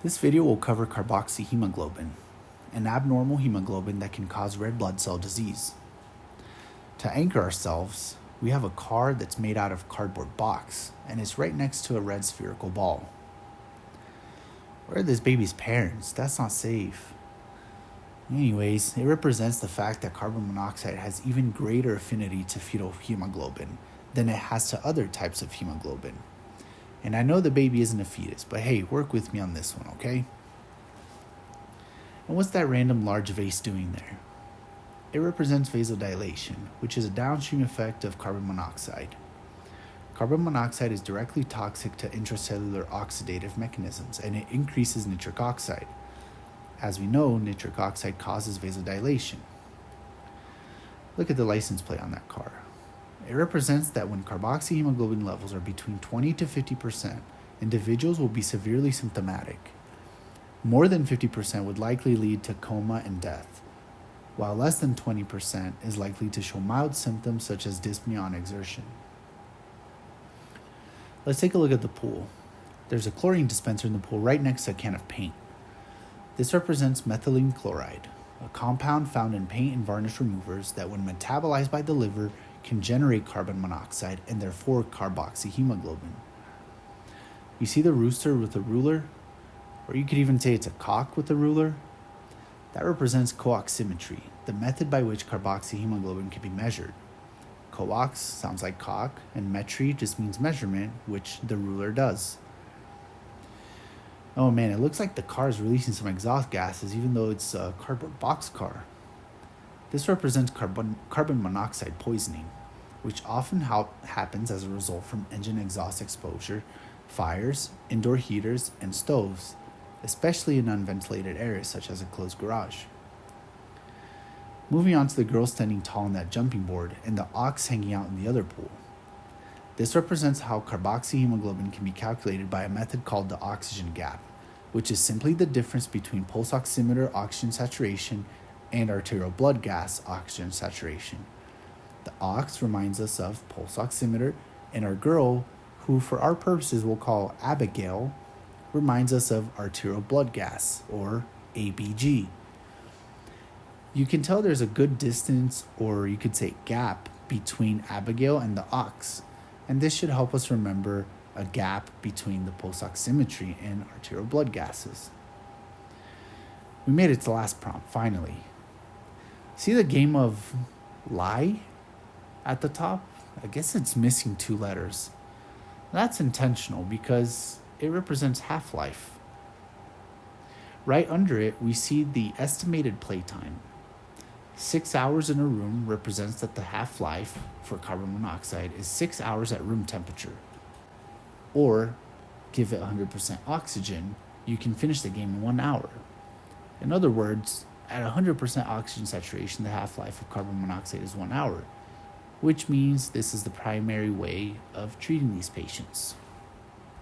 This video will cover carboxyhemoglobin, an abnormal hemoglobin that can cause red blood cell disease. To anchor ourselves, we have a car that's made out of cardboard box, and it's right next to a red spherical ball. Where are this baby's parents? That's not safe. Anyways, it represents the fact that carbon monoxide has even greater affinity to fetal hemoglobin than it has to other types of hemoglobin. And I know the baby isn't a fetus, but hey, work with me on this one, okay? And what's that random large vase doing there? It represents vasodilation, which is a downstream effect of carbon monoxide. Carbon monoxide is directly toxic to intracellular oxidative mechanisms, and it increases nitric oxide. As we know, nitric oxide causes vasodilation. Look at the license plate on that car. It represents that when carboxyhemoglobin levels are between 20 to 50%, individuals will be severely symptomatic. More than 50% would likely lead to coma and death, while less than 20% is likely to show mild symptoms such as dyspnea on exertion. Let's take a look at the pool. There's a chlorine dispenser in the pool right next to a can of paint. This represents methylene chloride, a compound found in paint and varnish removers that when metabolized by the liver can generate carbon monoxide and therefore carboxyhemoglobin. You see the rooster with a ruler? Or you could even say it's a cock with a ruler? That represents co-oximetry, the method by which carboxyhemoglobin can be measured. Co-ox sounds like cock, and metry just means measurement, which the ruler does. Oh man, it looks like the car is releasing some exhaust gases even though it's a cardboard box car. This represents carbon monoxide poisoning, which often happens as a result from engine exhaust exposure, fires, indoor heaters, and stoves, especially in unventilated areas such as a closed garage. Moving on to the girl standing tall on that jumping board and the ox hanging out in the other pool. This represents how carboxyhemoglobin can be calculated by a method called the oxygen gap, which is simply the difference between pulse oximeter oxygen saturation and arterial blood gas oxygen saturation. The ox reminds us of pulse oximeter, and our girl, who for our purposes we'll call Abigail, reminds us of arterial blood gas, or ABG. You can tell there's a good distance, or you could say gap, between Abigail and the ox, and this should help us remember a gap between the pulse oximetry and arterial blood gases. We made it to the last prompt, finally. See the game of lie at the top? I guess it's missing 2 letters. That's intentional because it represents half-life. Right under it, we see the estimated playtime. 6 hours in a room represents that the half-life for carbon monoxide is 6 hours at room temperature. Or, give it 100% oxygen, you can finish the game in 1 hour. In other words, at 100% oxygen saturation, the half-life of carbon monoxide is 1 hour, which means this is the primary way of treating these patients.